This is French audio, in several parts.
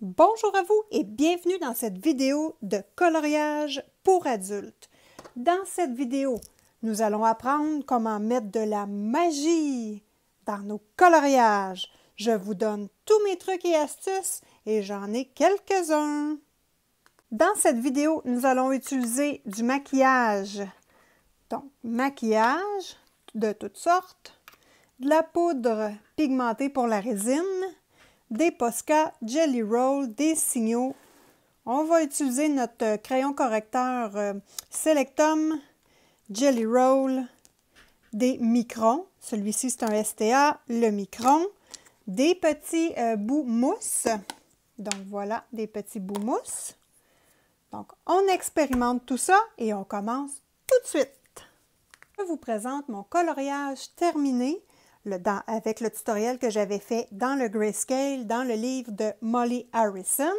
Bonjour à vous et bienvenue dans cette vidéo de coloriage pour adultes. Dans cette vidéo, nous allons apprendre comment mettre de la magie dans nos coloriages. Je vous donne tous mes trucs et astuces et j'en ai quelques-uns. Dans cette vidéo, nous allons utiliser du maquillage. Donc, maquillage de toutes sortes, de la poudre pigmentée pour la résine, des Posca, Jelly Roll, des signaux. On va utiliser notre crayon correcteur Selectum, Jelly Roll, des microns. Celui-ci, c'est un STA, le micron. Des petits bouts mousse. Donc, voilà, des petits bouts mousse. Donc, on expérimente tout ça et on commence tout de suite. Je vous présente mon coloriage terminé avec le tutoriel que j'avais fait dans le Grayscale, dans le livre de Molly Harrison.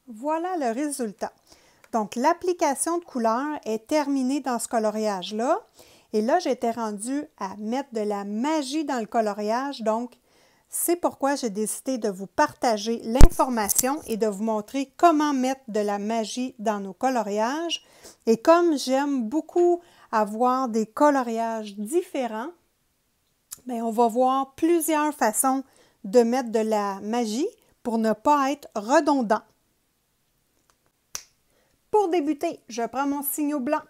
Voilà le résultat. Donc, l'application de couleur est terminée dans ce coloriage-là. Et là, j'étais rendue à mettre de la magie dans le coloriage. Donc, c'est pourquoi j'ai décidé de vous partager l'information et de vous montrer comment mettre de la magie dans nos coloriages. Et comme j'aime beaucoup avoir des coloriages différents, bien, on va voir plusieurs façons de mettre de la magie pour ne pas être redondant. Pour débuter, je prends mon signaux blanc.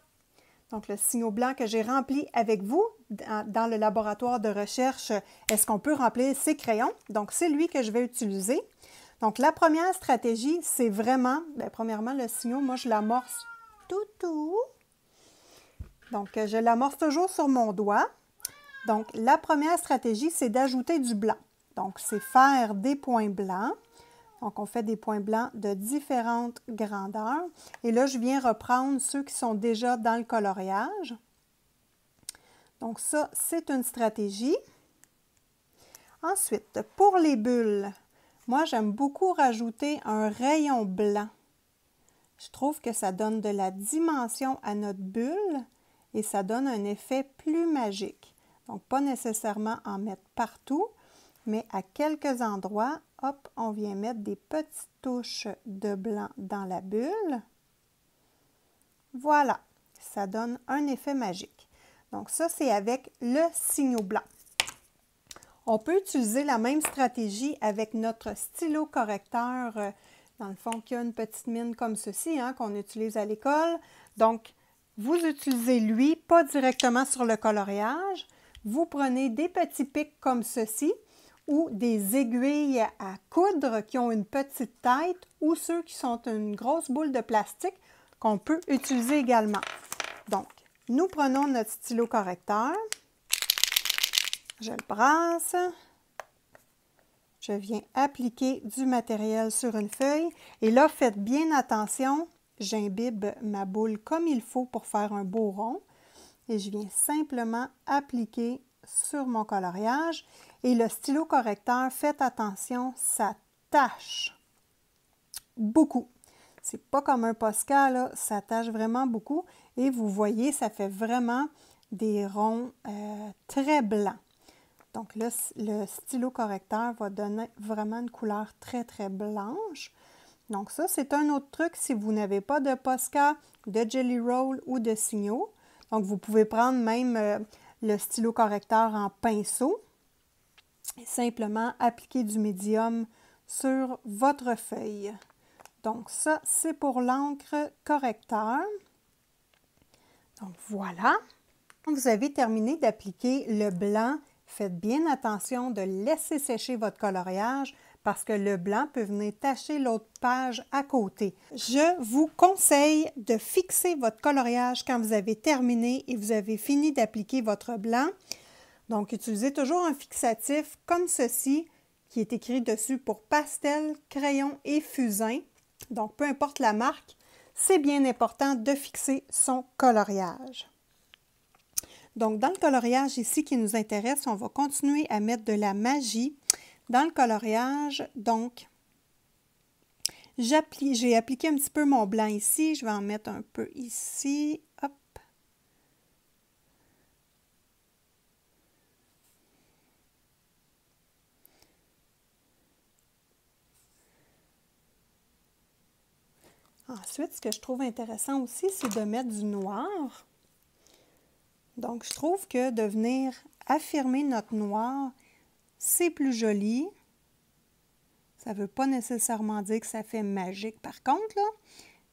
Donc, le signaux blanc que j'ai rempli avec vous dans le laboratoire de recherche, est-ce qu'on peut remplir ces crayons? Donc, c'est lui que je vais utiliser. Donc, la première stratégie, c'est vraiment, bien, premièrement, le signaux, moi, je l'amorce tout. Donc, je l'amorce toujours sur mon doigt. Donc, la première stratégie, c'est d'ajouter du blanc. Donc, c'est faire des points blancs. Donc, on fait des points blancs de différentes grandeurs. Et là, je viens reprendre ceux qui sont déjà dans le coloriage. Donc, ça, c'est une stratégie. Ensuite, pour les bulles, moi, j'aime beaucoup rajouter un rayon blanc. Je trouve que ça donne de la dimension à notre bulle et ça donne un effet plus magique. Donc, pas nécessairement en mettre partout, mais à quelques endroits, hop, on vient mettre des petites touches de blanc dans la bulle. Voilà, ça donne un effet magique. Donc ça, c'est avec le signaux blanc. On peut utiliser la même stratégie avec notre stylo correcteur, dans le fond, qui a une petite mine comme ceci, hein, qu'on utilise à l'école. Donc, vous utilisez lui, pas directement sur le coloriage. Vous prenez des petits pics comme ceci, ou des aiguilles à coudre qui ont une petite tête, ou ceux qui sont une grosse boule de plastique qu'on peut utiliser également. Donc, nous prenons notre stylo correcteur, je le brasse, je viens appliquer du matériel sur une feuille, et là, faites bien attention, j'imbibe ma boule comme il faut pour faire un beau rond, et je viens simplement appliquer sur mon coloriage. Et le stylo correcteur, faites attention, ça tâche beaucoup. C'est pas comme un Posca, là, ça tâche vraiment beaucoup. Et vous voyez, ça fait vraiment des ronds très blancs. Donc là, le stylo correcteur va donner vraiment une couleur très, très blanche. Donc ça, c'est un autre truc si vous n'avez pas de Posca, de Jelly Roll ou de signaux. Donc, vous pouvez prendre même le stylo correcteur en pinceau et simplement appliquer du médium sur votre feuille. Donc, ça, c'est pour l'encre correcteur. Donc, voilà. Quand vous avez terminé d'appliquer le blanc, faites bien attention de laisser sécher votre coloriage parce que le blanc peut venir tacher l'autre page à côté. Je vous conseille de fixer votre coloriage quand vous avez terminé et vous avez fini d'appliquer votre blanc. Donc, utilisez toujours un fixatif comme ceci qui est écrit dessus pour pastel, crayon et fusain. Donc, peu importe la marque, c'est bien important de fixer son coloriage. Donc, dans le coloriage ici qui nous intéresse, on va continuer à mettre de la magie dans le coloriage. Donc, j'ai appliqué un petit peu mon blanc ici. Je vais en mettre un peu ici. Hop. Ensuite, ce que je trouve intéressant aussi, c'est de mettre du noir. Donc, je trouve que de venir affirmer notre noir, c'est plus joli. Ça ne veut pas nécessairement dire que ça fait magique par contre, là.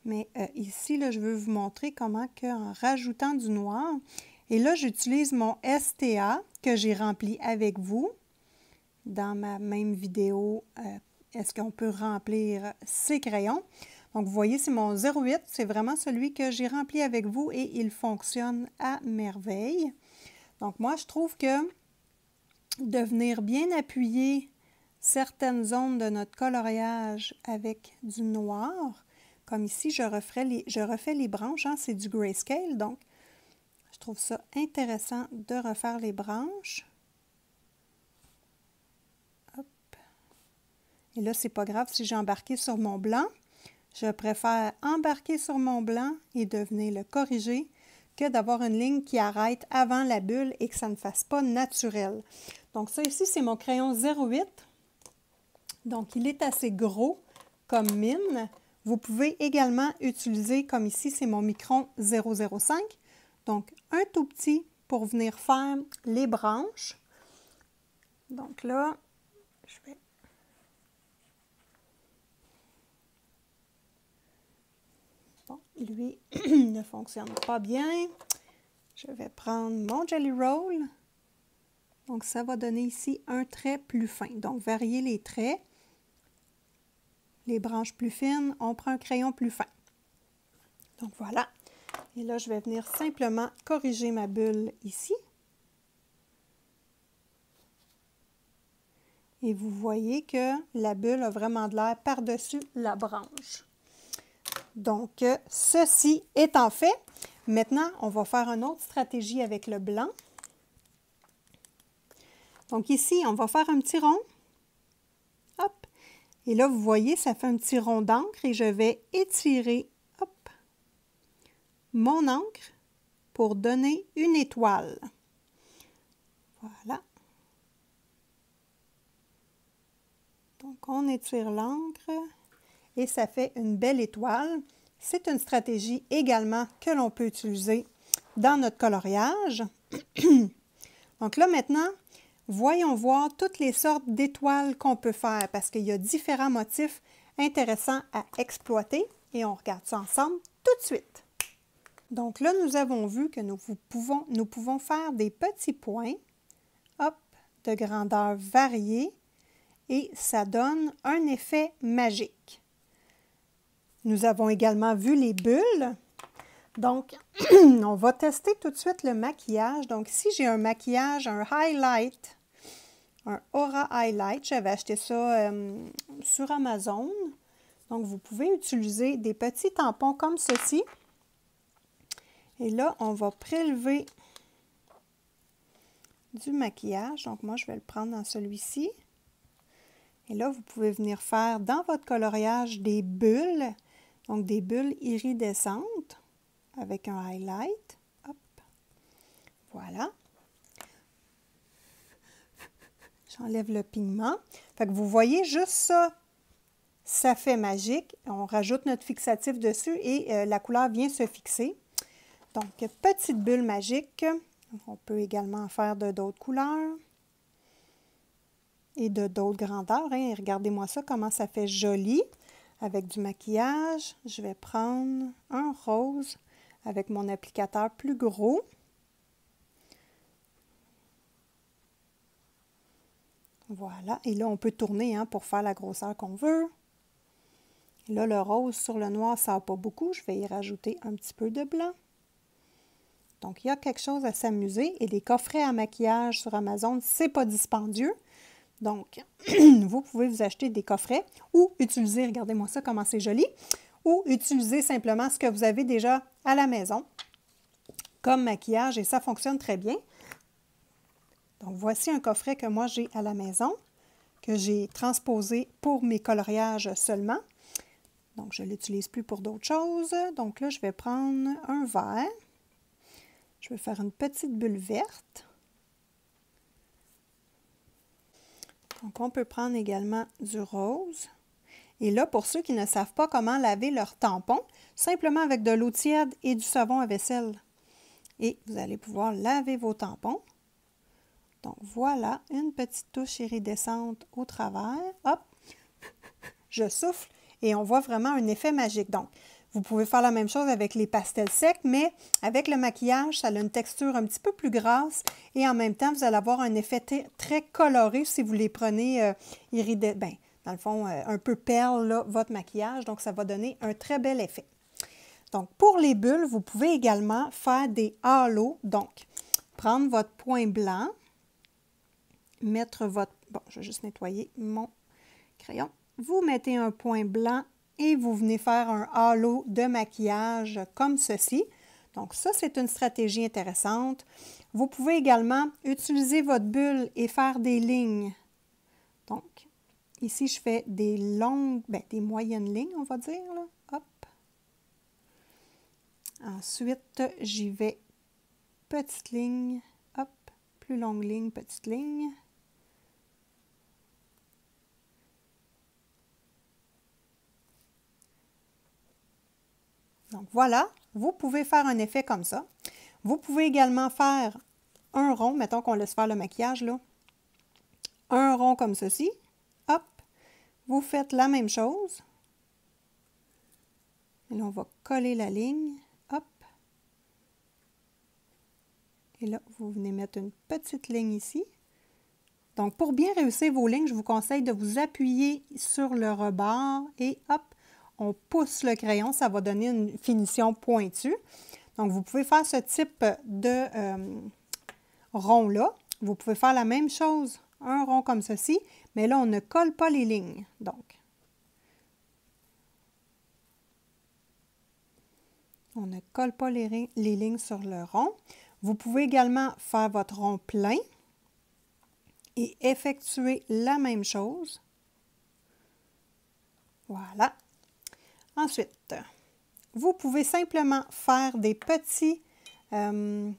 Mais ici, là, je veux vous montrer comment en rajoutant du noir, et là, j'utilise mon STA que j'ai rempli avec vous dans ma même vidéo. Est-ce qu'on peut remplir ces crayons? Donc, vous voyez, c'est mon 08. C'est vraiment celui que j'ai rempli avec vous et il fonctionne à merveille. Donc, moi, je trouve que de venir bien appuyer certaines zones de notre coloriage avec du noir, comme ici, je refais les branches, hein, c'est du grayscale, donc je trouve ça intéressant de refaire les branches. Hop. Et là, c'est pas grave si j'ai embarqué sur mon blanc. Je préfère embarquer sur mon blanc et de venir le corriger que d'avoir une ligne qui arrête avant la bulle et que ça ne fasse pas naturel. Donc ça ici, c'est mon crayon 08. Donc, il est assez gros comme mine. Vous pouvez également utiliser, comme ici, c'est mon micron 005. Donc, un tout petit pour venir faire les branches. Donc là, je vais... Bon, lui ne fonctionne pas bien. Je vais prendre mon Jelly Roll. Donc, ça va donner ici un trait plus fin. Donc, varier les traits. Les branches plus fines, on prend un crayon plus fin. Donc, voilà. Et là, je vais venir simplement corriger ma bulle ici. Et vous voyez que la bulle a vraiment de l'air par-dessus la branche. Donc, ceci étant fait, maintenant, on va faire une autre stratégie avec le blanc. Donc, ici, on va faire un petit rond. Hop. Et là, vous voyez, ça fait un petit rond d'encre et je vais étirer, hop, mon encre pour donner une étoile. Voilà. Donc, on étire l'encre et ça fait une belle étoile. C'est une stratégie également que l'on peut utiliser dans notre coloriage. Donc là, maintenant, voyons voir toutes les sortes d'étoiles qu'on peut faire parce qu'il y a différents motifs intéressants à exploiter et on regarde ça ensemble tout de suite. Donc là, nous avons vu que nous pouvons faire des petits points, hop, de grandeur variée et ça donne un effet magique. Nous avons également vu les bulles. Donc, on va tester tout de suite le maquillage. Donc ici, j'ai un maquillage, un highlight, un Aura Highlight. J'avais acheté ça sur Amazon. Donc, vous pouvez utiliser des petits tampons comme ceci. Et là, on va prélever du maquillage. Donc, moi, je vais le prendre dans celui-ci. Et là, vous pouvez venir faire dans votre coloriage des bulles. Donc, des bulles iridescentes avec un highlight. Hop. Voilà. J'enlève le pigment. Fait que vous voyez, juste ça, ça fait magique. On rajoute notre fixatif dessus et la couleur vient se fixer. Donc, petite bulle magique. On peut également faire de d'autres couleurs et de d'autres grandeurs. Hein. Regardez-moi ça, comment ça fait joli avec du maquillage. Je vais prendre un rose avec mon applicateur plus gros. Voilà. Et là, on peut tourner hein, pour faire la grosseur qu'on veut. Et là, le rose sur le noir, ça n'a pas beaucoup. Je vais y rajouter un petit peu de blanc. Donc, il y a quelque chose à s'amuser. Et les coffrets à maquillage sur Amazon, c'est pas dispendieux. Donc, vous pouvez vous acheter des coffrets ou utiliser, regardez-moi ça, comment c'est joli, ou utiliser simplement ce que vous avez déjà à la maison comme maquillage et ça fonctionne très bien. Donc, voici un coffret que moi j'ai à la maison, que j'ai transposé pour mes coloriages seulement. Donc, je ne l'utilise plus pour d'autres choses. Donc là, je vais prendre un vert. Je vais faire une petite bulle verte. Donc, on peut prendre également du rose. Et là, pour ceux qui ne savent pas comment laver leur tampon, simplement avec de l'eau tiède et du savon à vaisselle. Et vous allez pouvoir laver vos tampons. Donc voilà, une petite touche iridescente au travers. Hop, je souffle et on voit vraiment un effet magique. Donc, vous pouvez faire la même chose avec les pastels secs, mais avec le maquillage, ça a une texture un petit peu plus grasse et en même temps, vous allez avoir un effet très coloré si vous les prenez dans le fond, un peu perle, là, votre maquillage. Donc, ça va donner un très bel effet. Donc, pour les bulles, vous pouvez également faire des halos. Donc, prendre votre point blanc, mettre votre... Bon, je vais juste nettoyer mon crayon. Vous mettez un point blanc et vous venez faire un halo de maquillage comme ceci. Donc ça, c'est une stratégie intéressante. Vous pouvez également utiliser votre bulle et faire des lignes. Donc, ici, je fais des longues, des moyennes lignes, on va dire, là. Hop. Ensuite, j'y vais petite ligne, hop, plus longue ligne, petite ligne. Donc voilà, vous pouvez faire un effet comme ça. Vous pouvez également faire un rond, mettons qu'on laisse faire le maquillage, là. Un rond comme ceci. Hop, vous faites la même chose. Et là, on va coller la ligne. Hop. Et là, vous venez mettre une petite ligne ici. Donc, pour bien réussir vos lignes, je vous conseille de vous appuyer sur le rebord et hop, on pousse le crayon, ça va donner une finition pointue. Donc, vous pouvez faire ce type de rond-là. Vous pouvez faire la même chose, un rond comme ceci, mais là, on ne colle pas les lignes. Donc, on ne colle pas les lignes sur le rond. Vous pouvez également faire votre rond plein et effectuer la même chose. Voilà. Ensuite, vous pouvez simplement faire des petits... je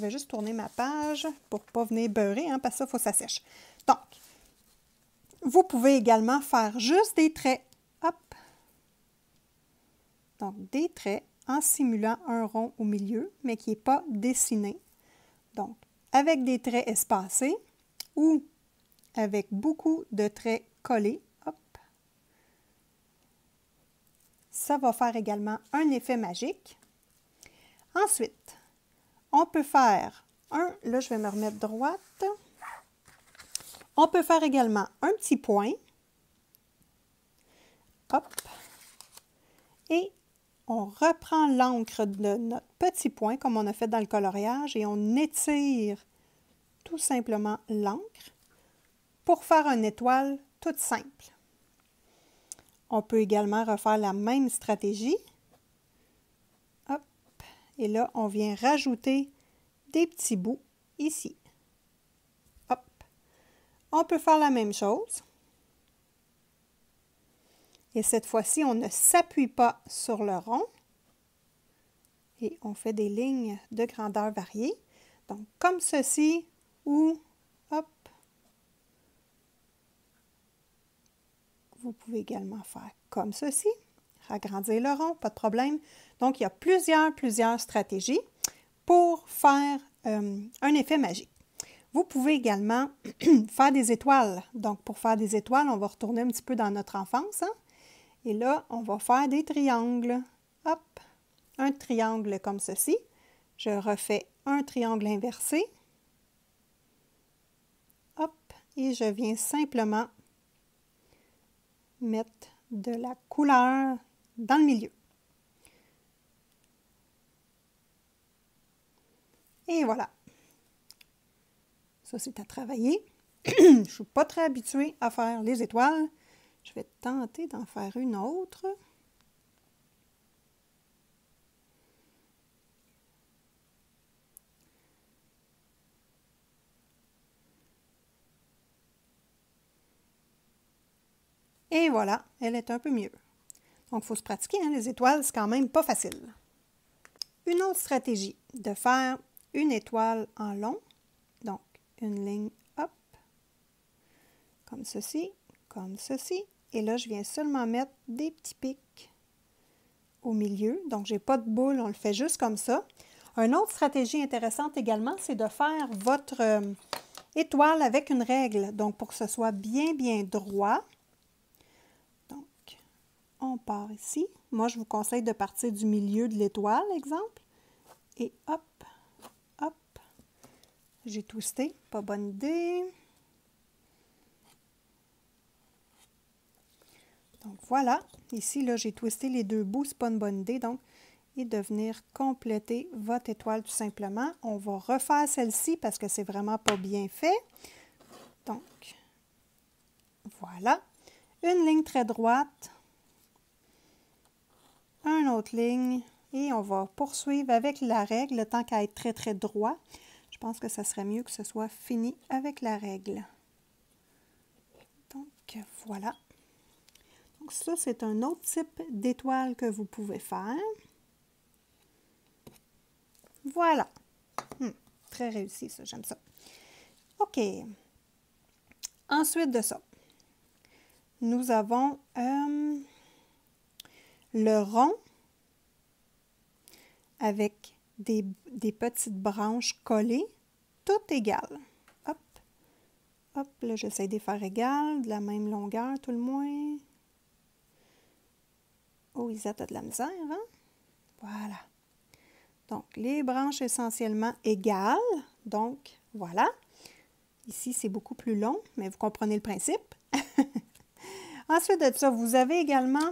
vais juste tourner ma page pour ne pas venir beurrer, hein, parce que ça, il faut que ça sèche. Donc, vous pouvez également faire juste des traits. Hop! Donc, des traits en simulant un rond au milieu, mais qui n'est pas dessiné. Donc, avec des traits espacés ou avec beaucoup de traits collés. Hop! Ça va faire également un effet magique. Ensuite, on peut faire là je vais me remettre droite. On peut faire également un petit point. Hop. Et on reprend l'encre de notre petit point comme on a fait dans le coloriage et on étire tout simplement l'encre pour faire une étoile toute simple. On peut également refaire la même stratégie. Hop. Et là, on vient rajouter des petits bouts ici. Hop. On peut faire la même chose. Et cette fois-ci, on ne s'appuie pas sur le rond. Et on fait des lignes de grandeur variée. Donc, comme ceci ou, hop. Vous pouvez également faire comme ceci. Agrandir le rond, pas de problème. Donc, il y a plusieurs stratégies pour faire un effet magique. Vous pouvez également faire des étoiles. Donc, pour faire des étoiles, on va retourner un petit peu dans notre enfance. Hein? Et là, on va faire des triangles. Hop! Un triangle comme ceci. Je refais un triangle inversé. Hop! Et je viens simplement mettre de la couleur dans le milieu. Et voilà. Ça, c'est à travailler. Je ne suis pas très habituée à faire les étoiles. Je vais tenter d'en faire une autre. Et voilà, elle est un peu mieux. Donc, il faut se pratiquer, hein? Les étoiles, c'est quand même pas facile. Une autre stratégie, de faire une étoile en long. Donc, une ligne, hop, comme ceci, Et là, je viens seulement mettre des petits pics au milieu. Donc, je n'ai pas de boule, on le fait juste comme ça. Une autre stratégie intéressante également, c'est de faire votre étoile avec une règle. Donc, pour que ce soit bien, bien droit. Donc, on part ici. Moi, je vous conseille de partir du milieu de l'étoile, exemple. Et hop, hop. J'ai twisté. Pas bonne idée. Donc, voilà. Ici, là, j'ai twisté les deux bouts. C'est pas une bonne idée. Donc, et de venir compléter votre étoile tout simplement. On va refaire celle-ci parce que c'est vraiment pas bien fait. Donc, voilà. Une ligne très droite. Une autre ligne. Et on va poursuivre avec la règle tant qu'à être très, très droit. Je pense que ça serait mieux que ce soit fini avec la règle. Donc, voilà. Donc, ça, c'est un autre type d'étoile que vous pouvez faire. Voilà. Très réussi, ça. J'aime ça. OK. Ensuite de ça, nous avons le rond avec des petites branches collées, toutes égales. Hop, hop, là, j'essaie de les faire égales, de la même longueur, tout le moins. Oh, Isette a de la misère, hein? Voilà. Donc, les branches essentiellement égales. Donc, voilà. Ici, c'est beaucoup plus long, mais vous comprenez le principe. Ensuite de ça, vous avez également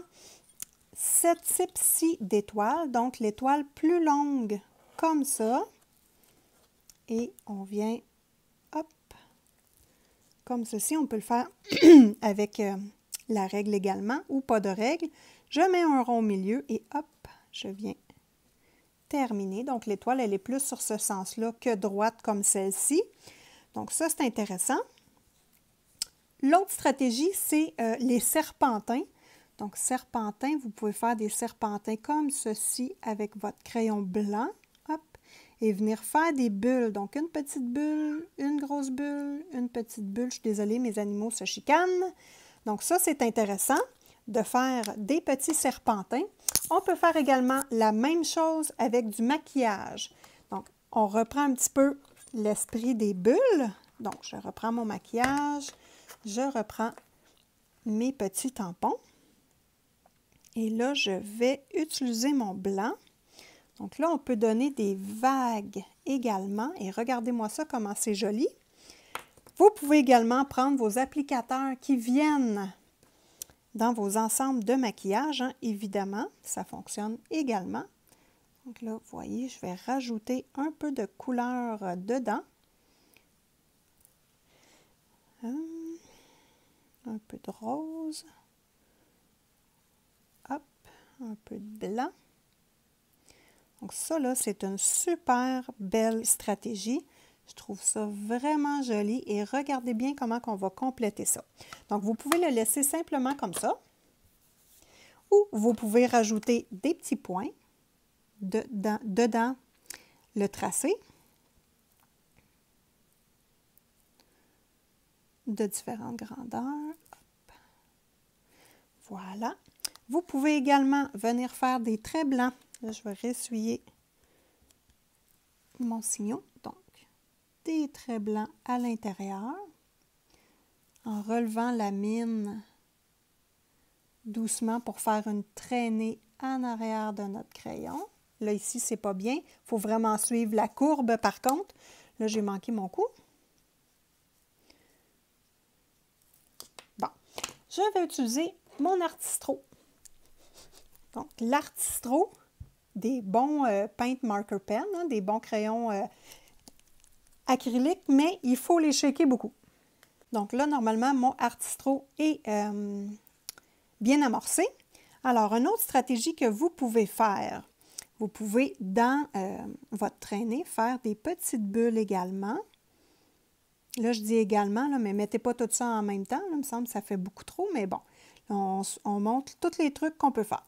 ce type-ci d'étoile, donc l'étoile plus longue, comme ça. Et on vient, hop, comme ceci. On peut le faire avec la règle également, ou pas de règle. Je mets un rond au milieu et hop, je viens terminer. Donc, l'étoile, elle est plus sur ce sens-là que droite comme celle-ci. Donc, ça, c'est intéressant. L'autre stratégie, c'est les serpentins. Donc, serpentins, vous pouvez faire des serpentins comme ceci avec votre crayon blanc. Hop, et venir faire des bulles. Donc, une petite bulle, une grosse bulle, une petite bulle. Je suis désolée, mes animaux se chicanent. Donc, ça, c'est intéressant de faire des petits serpentins. On peut faire également la même chose avec du maquillage. Donc, on reprend un petit peu l'esprit des bulles. Donc, je reprends mon maquillage, je reprends mes petits tampons. Et là, je vais utiliser mon blanc. Donc là, on peut donner des vagues également. Et regardez-moi ça, comment c'est joli. Vous pouvez également prendre vos applicateurs qui viennent dans vos ensembles de maquillage, hein, évidemment, ça fonctionne également. Donc là, vous voyez, je vais rajouter un peu de couleur dedans. Un peu de rose. Hop, un peu de blanc. Donc ça, là, c'est une super belle stratégie. Je trouve ça vraiment joli et regardez bien comment on va compléter ça. Donc, vous pouvez le laisser simplement comme ça ou vous pouvez rajouter des petits points dedans le tracé de différentes grandeurs. Hop. Voilà. Vous pouvez également venir faire des traits blancs. Là, je vais ressuyer mon signon. Donc, des traits blancs à l'intérieur en relevant la mine doucement pour faire une traînée en arrière de notre crayon. Là, ici, c'est pas bien. Il faut vraiment suivre la courbe, par contre. Là, j'ai manqué mon coup. Bon, je vais utiliser mon Artistro. Donc, l'Artistro, des bons Paint Marker Pen, hein, des bons crayons acryliques, mais il faut les shaker beaucoup. Donc là, normalement, mon Artistro est bien amorcé. Alors, une autre stratégie que vous pouvez faire, vous pouvez, dans votre traînée, faire des petites bulles également. Là, je dis également, là, mais mettez pas tout ça en même temps. Là, il me semble que ça fait beaucoup trop, mais bon, on montre tous les trucs qu'on peut faire.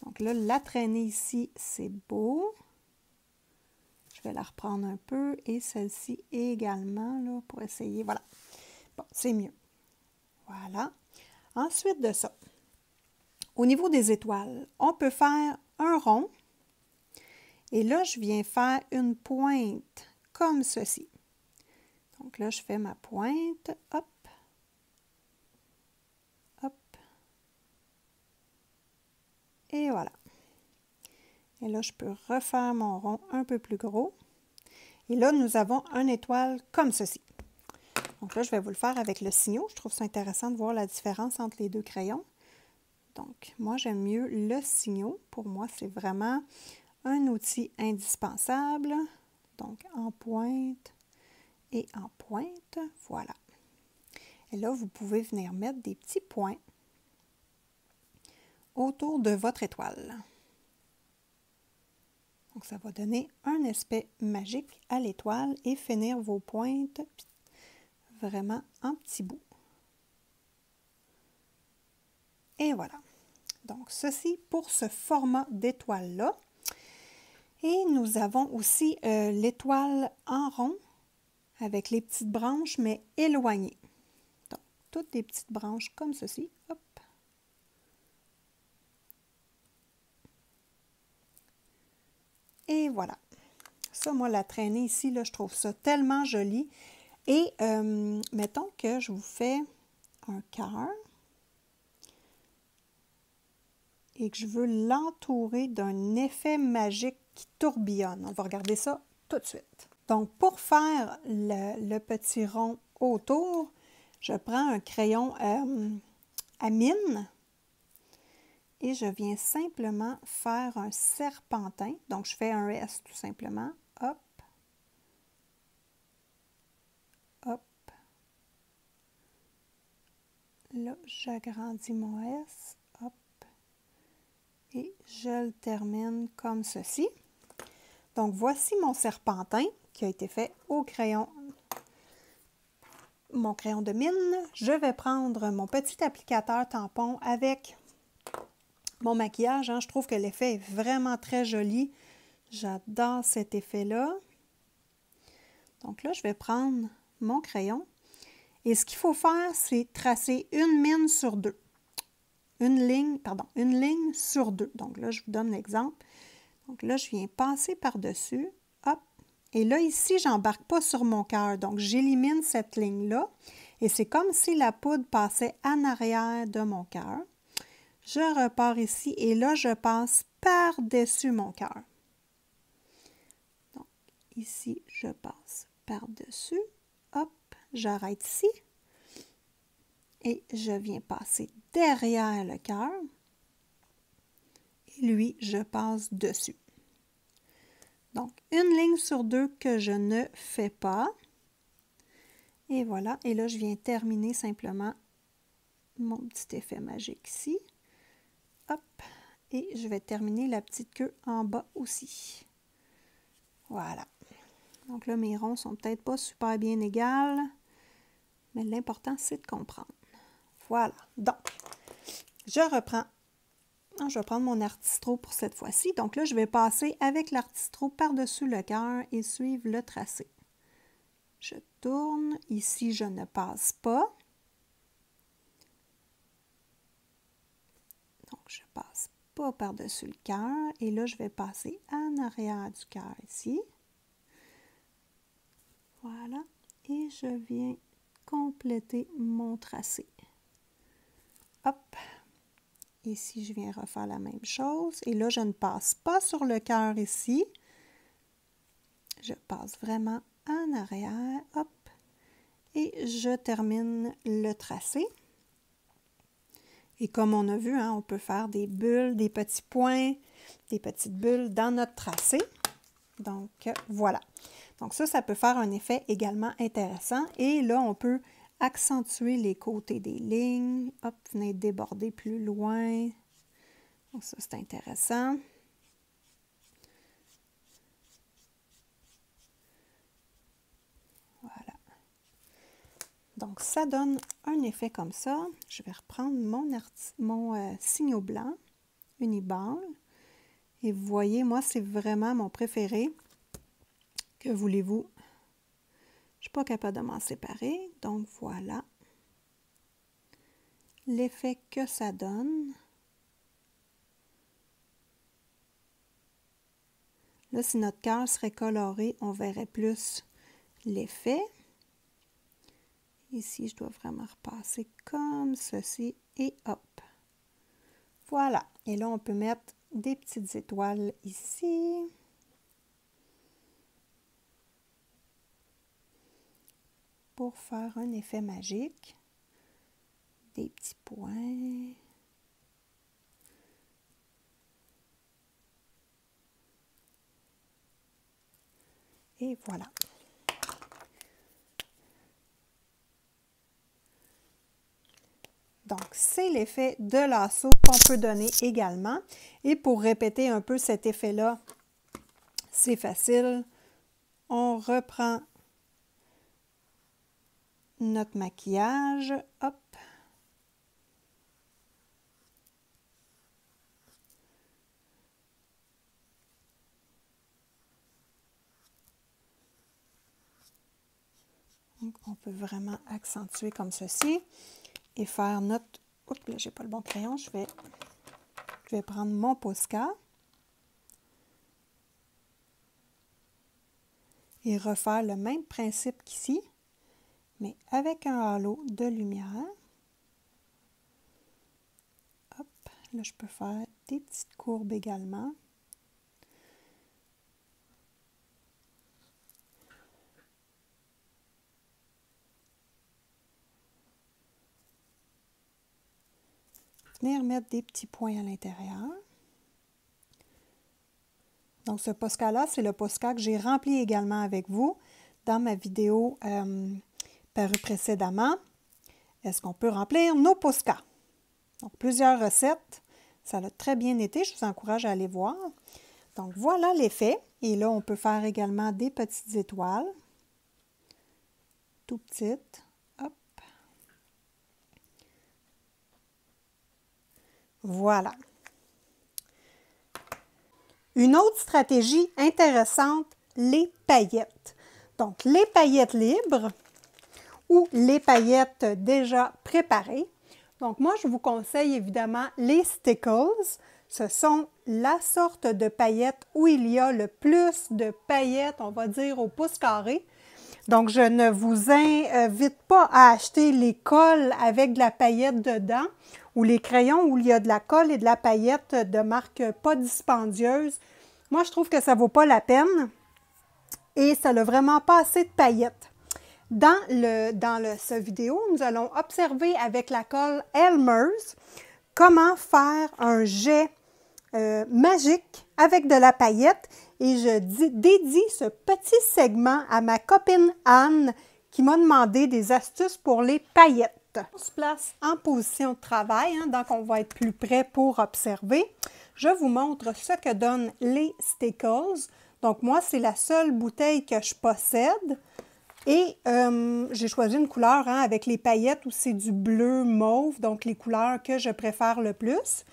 Donc là, la traînée ici, c'est beau. Je vais la reprendre un peu et celle-ci également, là, pour essayer. Voilà. Bon, c'est mieux. Voilà. Ensuite de ça, au niveau des étoiles, on peut faire un rond. Et là, je viens faire une pointe comme ceci. Donc là, je fais ma pointe, hop, hop, et voilà. Et là, je peux refaire mon rond un peu plus gros. Et là, nous avons une étoile comme ceci. Donc là, je vais vous le faire avec le Signo. Je trouve ça intéressant de voir la différence entre les deux crayons. Donc, moi, j'aime mieux le Signo. Pour moi, c'est vraiment un outil indispensable. Donc, en pointe et en pointe, voilà. Et là, vous pouvez venir mettre des petits points autour de votre étoile. Donc, ça va donner un aspect magique à l'étoile et finir vos pointes vraiment en petits bouts. Et voilà. Donc, ceci pour ce format d'étoile-là. Et nous avons aussi l'étoile en rond avec les petites branches, mais éloignées. Donc, toutes des petites branches comme ceci. Hop. Et voilà. Ça, moi, la traînée ici, là, je trouve ça tellement joli. Et mettons que je vous fais un cœur et que je veux l'entourer d'un effet magique qui tourbillonne. On va regarder ça tout de suite. Donc, pour faire le petit rond autour, je prends un crayon à mine et je viens simplement faire un serpentin. Donc, je fais un S tout simplement. Hop. Hop. Là, j'agrandis mon S. Hop. Et je le termine comme ceci. Donc, voici mon serpentin qui a été fait au crayon. Mon crayon de mine. Je vais prendre mon petit applicateur tampon avec mon maquillage. Je trouve que l'effet est vraiment très joli. J'adore cet effet-là. Donc là, je vais prendre mon crayon. Et ce qu'il faut faire, c'est tracer une mine sur deux. Une ligne sur deux. Donc là, je vous donne l'exemple. Donc là, je viens passer par-dessus. Hop. Et là, ici, je n'embarque pas sur mon cœur. Donc, j'élimine cette ligne-là. Et c'est comme si la poudre passait en arrière de mon cœur. Je repars ici et là, je passe par-dessus mon cœur. Donc, ici, je passe par-dessus. Hop, j'arrête ici. Et je viens passer derrière le cœur. Et lui, je passe dessus. Donc, une ligne sur deux que je ne fais pas. Et voilà. Et là, je viens terminer simplement mon petit effet magique ici. Hop. Et je vais terminer la petite queue en bas aussi. Voilà. Donc là, mes ronds sont peut-être pas super bien égales, mais l'important, c'est de comprendre. Voilà. Donc, je reprends. Je vais prendre mon artistro pour cette fois-ci. Donc là, je vais passer avec l'artistro par-dessus le cœur et suivre le tracé. Je tourne. Ici, je ne passe pas. Donc, je passe pas par-dessus le cœur. Et là, je vais passer en arrière du cœur ici. Voilà. Et je viens compléter mon tracé. Hop. Ici, je viens refaire la même chose. Et là, je ne passe pas sur le cœur ici. Je passe vraiment en arrière. Hop. Et je termine le tracé. Et comme on a vu, on peut faire des bulles, des petits points, des petites bulles dans notre tracé. Donc, voilà. Donc ça peut faire un effet également intéressant. Et là, on peut accentuer les côtés des lignes. Hop, venez déborder plus loin. Donc ça, c'est intéressant. Voilà. Donc, ça donne un effet comme ça. Je vais reprendre mon Signo blanc, Uniball. Et vous voyez, moi, c'est vraiment mon préféré. Que voulez-vous? Je ne suis pas capable de m'en séparer. Donc, voilà. l'effet que ça donne. Là, si notre cœur serait coloré, on verrait plus l'effet. Ici, je dois vraiment repasser comme ceci et hop. Voilà. Et là, on peut mettre des petites étoiles ici. Pour faire un effet magique. Des petits points. Et voilà. Donc, c'est l'effet de lasso qu'on peut donner également. Et pour répéter un peu cet effet-là, c'est facile. On reprend notre maquillage. Hop. Donc, on peut vraiment accentuer comme ceci. Et faire notre... Oups, là, j'ai pas le bon crayon. Je vais prendre mon Posca. Et refaire le même principe qu'ici, mais avec un halo de lumière. Hop, là, je peux faire des petites courbes également. Venir mettre des petits points à l'intérieur. Donc, ce Posca-là, c'est le Posca que j'ai rempli également avec vous dans ma vidéo parue précédemment. Est-ce qu'on peut remplir nos Posca? Donc, plusieurs recettes. Ça a très bien été. Je vous encourage à aller voir. Donc, voilà l'effet. Et là, on peut faire également des petites étoiles. Tout petites. Hop. Voilà. Une autre stratégie intéressante, les paillettes. Donc, les paillettes libres ou les paillettes déjà préparées. Donc, moi, je vous conseille évidemment les Stickles. Ce sont la sorte de paillettes où il y a le plus de paillettes, on va dire, au pouce carré. Donc, je ne vous invite pas à acheter les cols avec de la paillette dedans ou les crayons où il y a de la colle et de la paillette de marque pas dispendieuse. Moi, je trouve que ça ne vaut pas la peine et ça n'a vraiment pas assez de paillettes. Dans cette vidéo, nous allons observer avec la colle Elmer's comment faire un jet magique avec de la paillette. Et je dédie ce petit segment à ma copine Anne qui m'a demandé des astuces pour les paillettes. On se place en position de travail, donc on va être plus près pour observer. Je vous montre ce que donnent les Stickles. Donc moi, c'est la seule bouteille que je possède. Et j'ai choisi une couleur avec les paillettes où c'est du bleu mauve, donc les couleurs que je préfère le plus.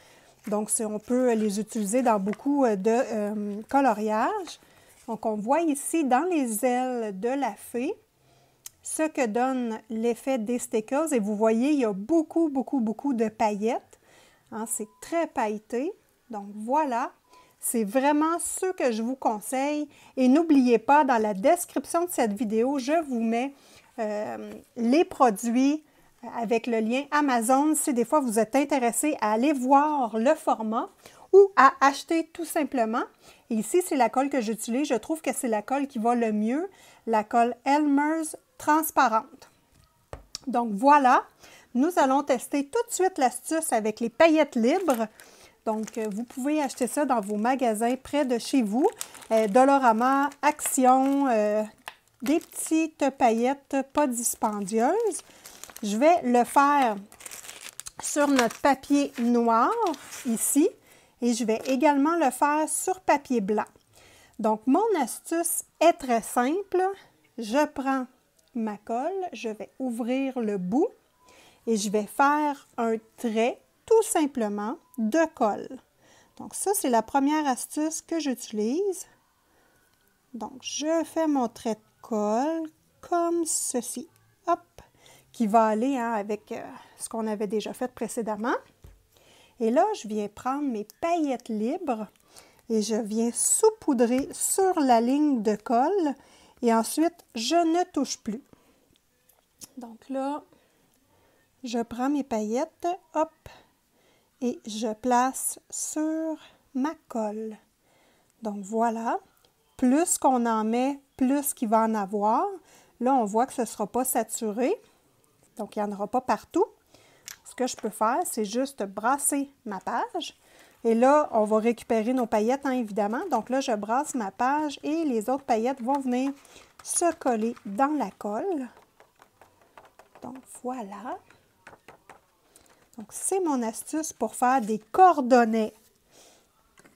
Donc, on peut les utiliser dans beaucoup de coloriages. Donc, on voit ici dans les ailes de la fée ce que donne l'effet des Stickles. Et vous voyez, il y a beaucoup de paillettes. C'est très pailleté. Donc, voilà. C'est vraiment ce que je vous conseille. Et n'oubliez pas, dans la description de cette vidéo, je vous mets les produits avec le lien Amazon si des fois vous êtes intéressé à aller voir le format ou à acheter tout simplement. Et ici, c'est la colle que j'utilise. Je trouve que c'est la colle qui va le mieux, la colle Elmer's transparente. Donc voilà, nous allons tester tout de suite l'astuce avec les paillettes libres. Donc, vous pouvez acheter ça dans vos magasins près de chez vous. Dollarama, Action, des petites paillettes pas dispendieuses. Je vais le faire sur notre papier noir, ici, et je vais également le faire sur papier blanc. Donc, mon astuce est très simple. Je prends ma colle, je vais ouvrir le bout et je vais faire un trait, tout simplement, de colle. Donc, ça, c'est la première astuce que j'utilise. Donc, je fais mon trait de colle comme ceci. Hop! qui va aller hein, avec ce qu'on avait déjà fait précédemment. Et là, je viens prendre mes paillettes libres et je viens saupoudrer sur la ligne de colle et ensuite, je ne touche plus. Donc là, je prends mes paillettes, hop, et je place sur ma colle. Donc voilà, plus qu'on en met, plus qu'il va en avoir. Là, on voit que ce ne sera pas saturé, donc il n'y en aura pas partout. Ce que je peux faire, c'est juste brasser ma page. Et là, on va récupérer nos paillettes, hein, évidemment. Donc là, je brasse ma page et les autres paillettes vont venir se coller dans la colle. Donc voilà. Donc c'est mon astuce pour faire des cordonnets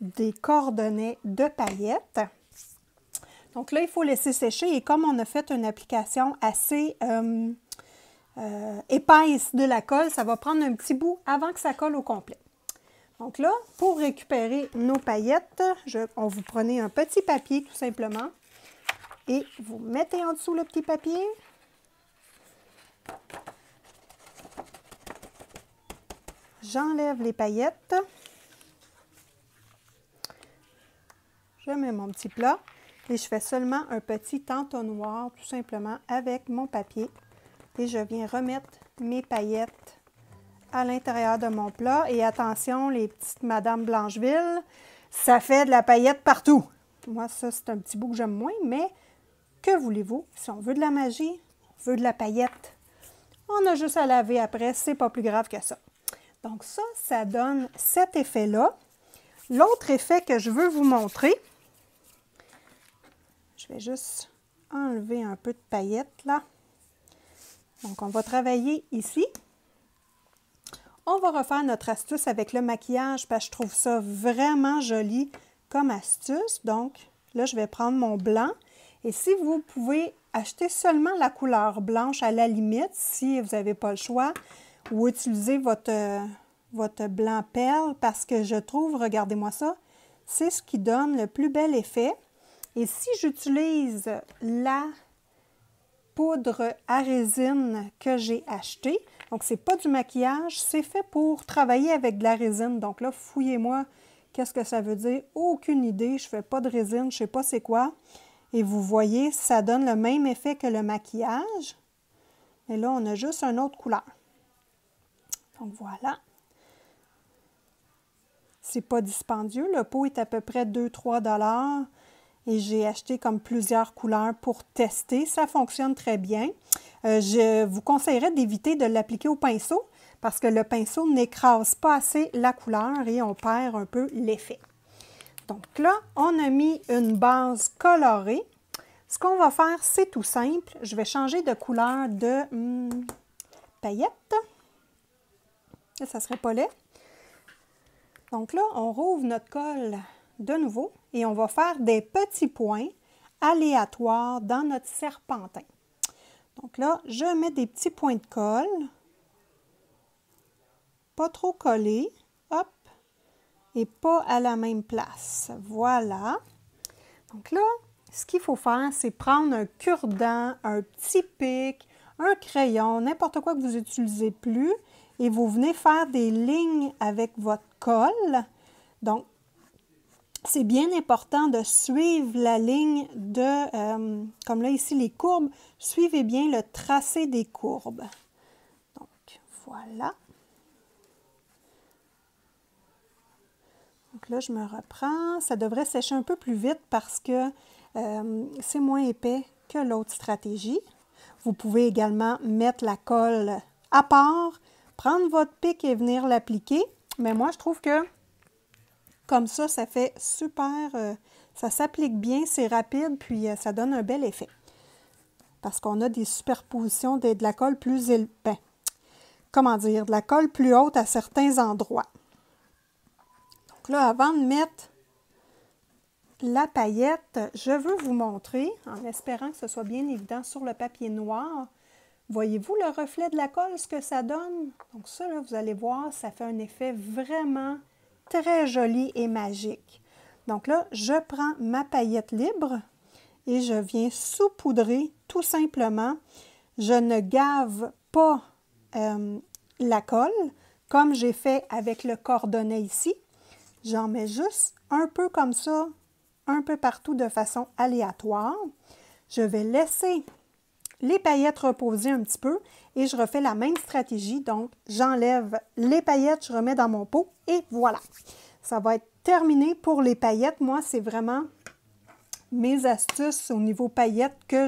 de paillettes. Donc là, il faut laisser sécher et comme on a fait une application assez épaisse de la colle, ça va prendre un petit bout avant que ça colle au complet. Donc là, pour récupérer nos paillettes, on vous prenez un petit papier tout simplement et vous mettez en dessous le petit papier. J'enlève les paillettes. Je mets mon petit plat et je fais seulement un petit entonnoir tout simplement avec mon papier. Et je viens remettre mes paillettes à l'intérieur de mon plat. Et attention, les petites Madame Blancheville, ça fait de la paillette partout. Moi, ça, c'est un petit bout que j'aime moins, mais que voulez-vous? Si on veut de la magie, on veut de la paillette, on a juste à laver après, c'est pas plus grave que ça. Donc ça, ça donne cet effet-là. L'autre effet que je veux vous montrer, je vais juste enlever un peu de paillettes là. Donc on va travailler ici. On va refaire notre astuce avec le maquillage parce que je trouve ça vraiment joli comme astuce. Donc là, je vais prendre mon blanc. Et si vous pouvez acheter seulement la couleur blanche à la limite, si vous n'avez pas le choix, ou utiliser votre blanc perle parce que je trouve, regardez-moi ça, c'est ce qui donne le plus bel effet. Et si j'utilise la poudre à résine que j'ai achetée, donc c'est pas du maquillage, c'est fait pour travailler avec de la résine. Donc là, fouillez-moi, qu'est-ce que ça veut dire? Aucune idée, je fais pas de résine, je sais pas c'est quoi. Et vous voyez, ça donne le même effet que le maquillage. Et là, on a juste une autre couleur. Donc voilà. C'est pas dispendieux. Le pot est à peu près 2-3 $. Et j'ai acheté comme plusieurs couleurs pour tester. Ça fonctionne très bien. Je vous conseillerais d'éviter de l'appliquer au pinceau parce que le pinceau n'écrase pas assez la couleur et on perd un peu l'effet. Donc là, on a mis une base colorée. Ce qu'on va faire, c'est tout simple. Je vais changer de couleur de paillettes. Là, ça serait pas laid. Donc là, on rouvre notre colle de nouveau et on va faire des petits points aléatoires dans notre serpentin. Donc là, je mets des petits points de colle, pas trop collés, hop, et pas à la même place. Voilà. Donc là, ce qu'il faut faire, c'est prendre un cure-dent, un petit pic, un crayon, n'importe quoi que vous n'utilisez plus, et vous venez faire des lignes avec votre colle. Donc, c'est bien important de suivre la ligne de, comme là ici, les courbes. Suivez bien le tracé des courbes. Donc, voilà. Donc là, je me reprends. Ça devrait sécher un peu plus vite parce que c'est moins épais que l'autre stratégie. Vous pouvez également mettre la colle à part, prendre votre pic et venir l'appliquer. Mais moi, je trouve que comme ça fait super, ça s'applique bien, c'est rapide, puis ça donne un bel effet. Parce qu'on a des superpositions de la colle plus élevée, de la colle plus haute à certains endroits. Donc là, avant de mettre la paillette, je veux vous montrer, en espérant que ce soit bien évident sur le papier noir, voyez-vous le reflet de la colle, ce que ça donne? Donc ça, là, vous allez voir, ça fait un effet vraiment très joli et magique. Donc là, je prends ma paillette libre et je viens saupoudrer tout simplement. Je ne gave pas la colle, comme j'ai fait avec le cordonnet ici. J'en mets juste un peu comme ça, un peu partout de façon aléatoire. Je vais laisser les paillettes reposer un petit peu et je refais la même stratégie. Donc, j'enlève les paillettes, je remets dans mon pot et voilà. Ça va être terminé pour les paillettes. Moi, c'est vraiment mes astuces au niveau paillettes que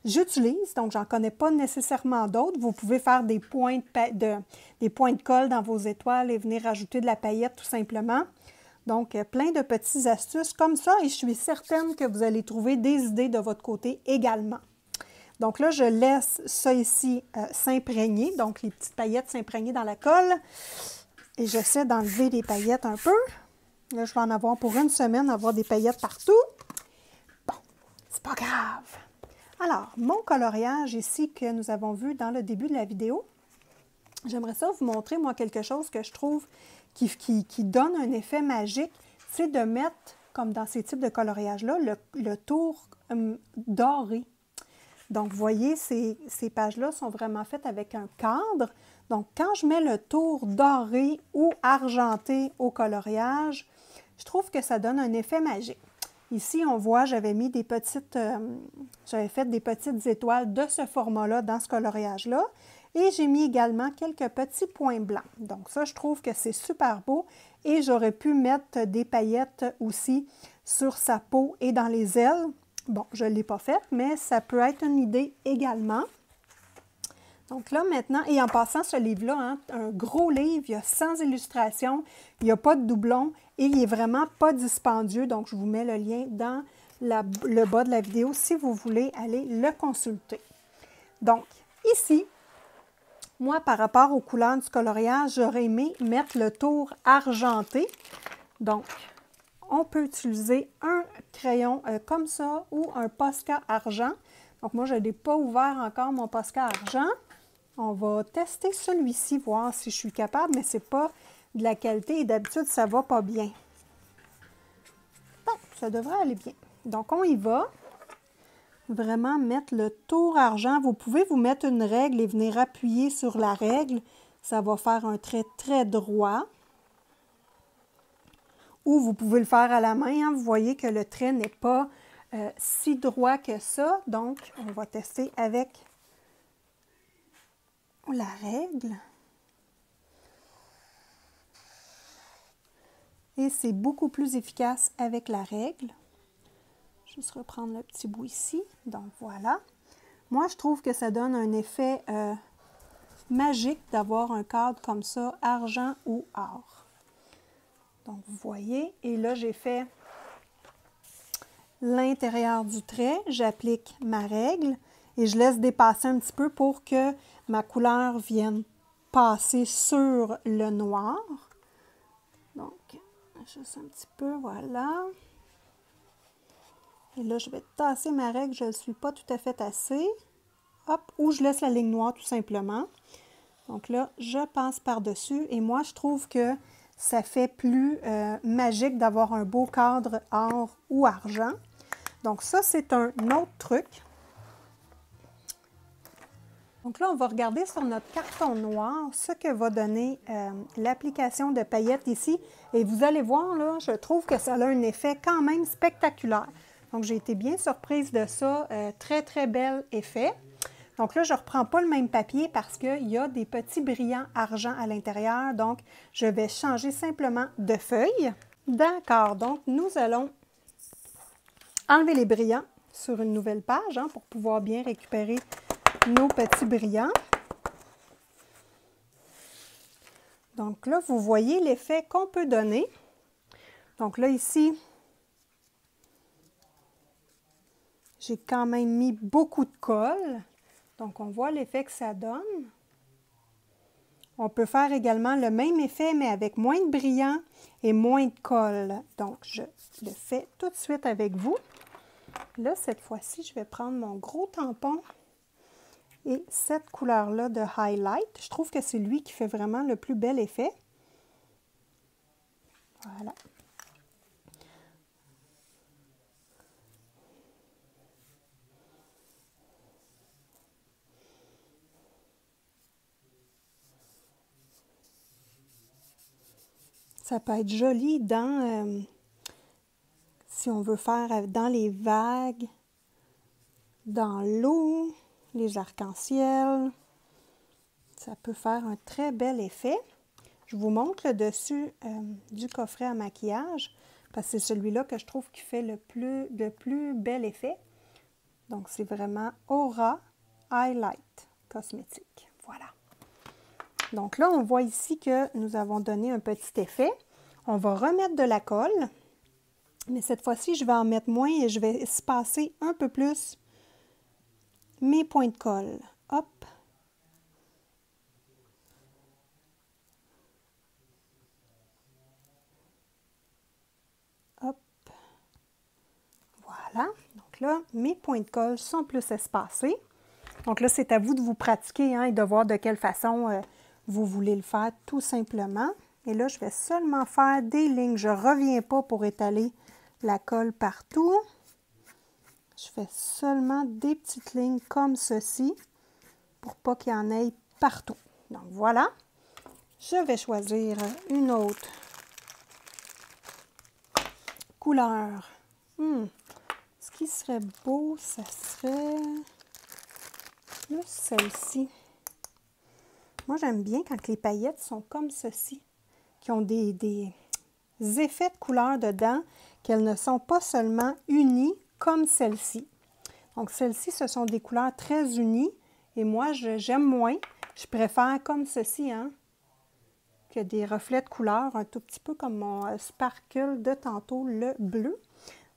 j'utilise. Donc, j'en connais pas nécessairement d'autres. Vous pouvez faire des points de colle dans vos étoiles et venir ajouter de la paillette tout simplement. Donc, plein de petites astuces comme ça et je suis certaine que vous allez trouver des idées de votre côté également. Donc là, je laisse ça ici s'imprégner, donc les petites paillettes s'imprégner dans la colle. Et j'essaie d'enlever les paillettes un peu. Là, je vais en avoir pour une semaine, avoir des paillettes partout. Bon, c'est pas grave. Alors, mon coloriage ici que nous avons vu dans le début de la vidéo, j'aimerais ça vous montrer, moi, quelque chose que je trouve qui donne un effet magique, c'est de mettre, comme dans ces types de coloriage-là, le tour doré. Donc, vous voyez, ces pages-là sont vraiment faites avec un cadre. Donc, quand je mets le tour doré ou argenté au coloriage, je trouve que ça donne un effet magique. Ici, on voit, j'avais mis des petites, j'avais fait des petites étoiles de ce format-là dans ce coloriage-là. Et j'ai mis également quelques petits points blancs. Donc, ça, je trouve que c'est super beau. Et j'aurais pu mettre des paillettes aussi sur sa peau et dans les ailes. Bon, je ne l'ai pas faite, mais ça peut être une idée également. Donc là, maintenant, et en passant, ce livre-là, hein, un gros livre, il y a 100 illustrations, il n'y a pas de doublons et il n'est vraiment pas dispendieux. Donc, je vous mets le lien dans le bas de la vidéo si vous voulez aller le consulter. Donc, ici, moi, par rapport aux couleurs du coloriage, j'aurais aimé mettre le tour argenté. Donc, on peut utiliser un crayon comme ça ou un Posca argent. Donc, moi, je n'ai pas ouvert encore mon Posca argent. On va tester celui-ci, voir si je suis capable, mais ce n'est pas de la qualité et d'habitude, ça ne va pas bien. Bon, ça devrait aller bien. Donc, on y va. Vraiment mettre le tour argent. Vous pouvez vous mettre une règle et venir appuyer sur la règle. Ça va faire un trait très droit. Ou vous pouvez le faire à la main. Hein. Vous voyez que le trait n'est pas si droit que ça. Donc, on va tester avec la règle. Et c'est beaucoup plus efficace avec la règle. Juste reprendre le petit bout ici. Donc, voilà. Moi, je trouve que ça donne un effet magique d'avoir un cadre comme ça, argent ou or. Donc, vous voyez. Et là, j'ai fait l'intérieur du trait. J'applique ma règle et je laisse dépasser un petit peu pour que ma couleur vienne passer sur le noir. Donc, juste un petit peu, voilà. Et là, je vais tasser ma règle, je ne suis pas tout à fait tassée. Hop, ou je laisse la ligne noire tout simplement. Donc là, je passe par-dessus et moi, je trouve que ça fait plus magique d'avoir un beau cadre or ou argent. Donc ça, c'est un autre truc. Donc là, on va regarder sur notre carton noir ce que va donner l'application de paillettes ici. Et vous allez voir, là, je trouve que ça a un effet quand même spectaculaire. Donc, j'ai été bien surprise de ça. Très, très bel effet. Donc là, je ne reprends pas le même papier parce qu'il y a des petits brillants argent à l'intérieur. Donc, je vais changer simplement de feuille. D'accord, donc nous allons enlever les brillants sur une nouvelle page hein, pour pouvoir bien récupérer nos petits brillants. Donc là, vous voyez l'effet qu'on peut donner. Donc là, ici, j'ai quand même mis beaucoup de colle. Donc, on voit l'effet que ça donne. On peut faire également le même effet, mais avec moins de brillant et moins de colle. Donc, je le fais tout de suite avec vous. Là, cette fois-ci, je vais prendre mon gros tampon et cette couleur-là de highlight. Je trouve que c'est lui qui fait vraiment le plus bel effet. Voilà. Ça peut être joli dans, si on veut faire dans les vagues, dans l'eau, les arcs-en-ciel. Ça peut faire un très bel effet. Je vous montre le dessus du coffret à maquillage parce que c'est celui-là que je trouve qui fait le plus bel effet. Donc, c'est vraiment Aura Highlight Cosmétique. Voilà. Donc là, on voit ici que nous avons donné un petit effet. On va remettre de la colle, mais cette fois-ci, je vais en mettre moins et je vais espacer un peu plus mes points de colle. Hop! Hop! Voilà. Donc là, mes points de colle sont plus espacés. Donc là, c'est à vous de vous pratiquer hein, et de voir de quelle façon vous voulez le faire tout simplement. Et là, je vais seulement faire des lignes. Je ne reviens pas pour étaler la colle partout. Je fais seulement des petites lignes comme ceci pour pas qu'il y en ait partout. Donc voilà. Je vais choisir une autre couleur. Ce qui serait beau, ça serait plus celle-ci. Moi, j'aime bien quand les paillettes sont comme ceci, qui ont des effets de couleur dedans, qu'elles ne sont pas seulement unies comme celle-ci. Donc, celles-ci, ce sont des couleurs très unies et moi, j'aime moins. Je préfère comme ceci, hein, que des reflets de couleur, un tout petit peu comme mon sparkle de tantôt, le bleu.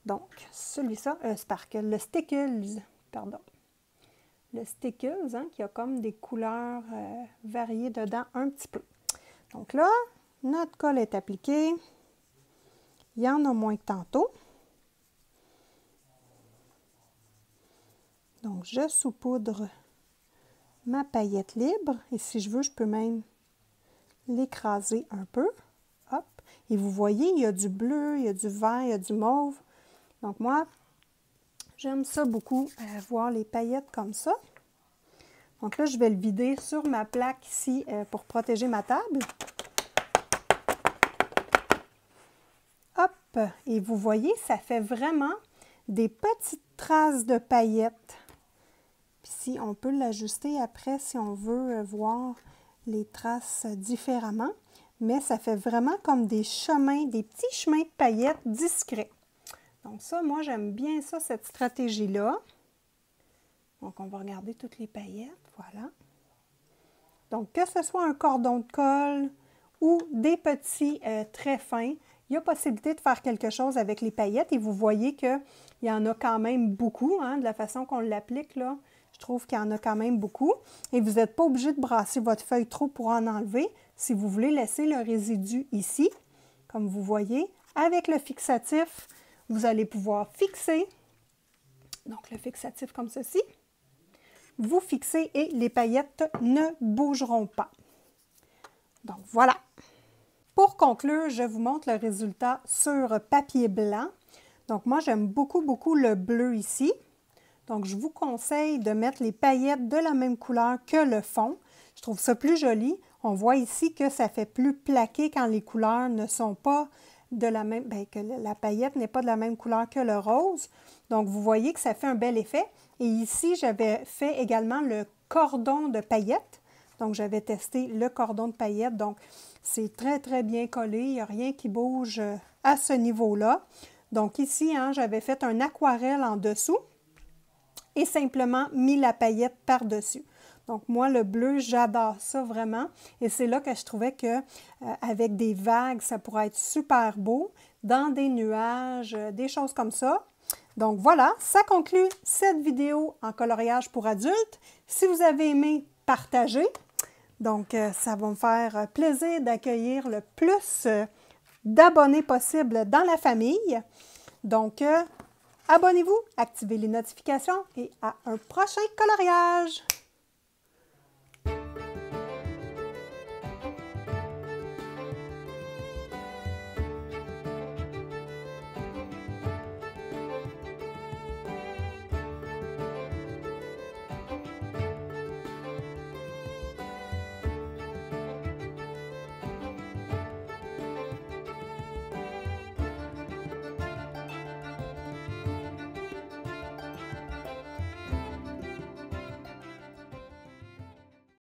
Donc, celui-ci, sparkle, le Stickles, pardon. Le Stickles, hein, qui a comme des couleurs variées dedans un petit peu. Donc là, notre colle est appliquée. Il y en a moins que tantôt. Donc, je saupoudre ma paillette libre. Et si je veux, je peux même l'écraser un peu. Hop. Et vous voyez, il y a du bleu, il y a du vert, il y a du mauve. Donc moi, j'aime ça beaucoup, voir les paillettes comme ça. Donc là, je vais le vider sur ma plaque ici pour protéger ma table. Hop! Et vous voyez, ça fait vraiment des petites traces de paillettes. Puis si on peut l'ajuster après, si on veut voir les traces différemment. Mais ça fait vraiment comme des chemins, des petits chemins de paillettes discrets. Donc ça, moi, j'aime bien ça, cette stratégie-là. Donc, on va regarder toutes les paillettes, voilà. Donc, que ce soit un cordon de colle ou des petits traits fins, il y a possibilité de faire quelque chose avec les paillettes. Et vous voyez qu'il y en a quand même beaucoup, hein, de la façon qu'on l'applique, là. Je trouve qu'il y en a quand même beaucoup. Et vous n'êtes pas obligé de brasser votre feuille trop pour en enlever. Si vous voulez laisser le résidu ici, comme vous voyez, avec le fixatif, vous allez pouvoir fixer, donc le fixatif comme ceci, vous fixez et les paillettes ne bougeront pas. Donc voilà. Pour conclure, je vous montre le résultat sur papier blanc. Donc moi, j'aime beaucoup, beaucoup le bleu ici. Donc je vous conseille de mettre les paillettes de la même couleur que le fond. Je trouve ça plus joli. On voit ici que ça fait plus plaqué quand les couleurs ne sont pas de la même, bien, que la paillette n'est pas de la même couleur que le rose. Donc, vous voyez que ça fait un bel effet. Et ici, j'avais fait également le cordon de paillettes. Donc, j'avais testé le cordon de paillettes. Donc, c'est très, très bien collé. Il n'y a rien qui bouge à ce niveau-là. Donc, ici, hein, j'avais fait un aquarelle en dessous et simplement mis la paillette par-dessus. Donc, moi, le bleu, j'adore ça vraiment. Et c'est là que je trouvais que avec des vagues, ça pourrait être super beau. Dans des nuages, des choses comme ça. Donc, voilà, ça conclut cette vidéo en coloriage pour adultes. Si vous avez aimé, partagez. Donc, ça va me faire plaisir d'accueillir le plus d'abonnés possible dans la famille. Donc, abonnez-vous, activez les notifications et à un prochain coloriage!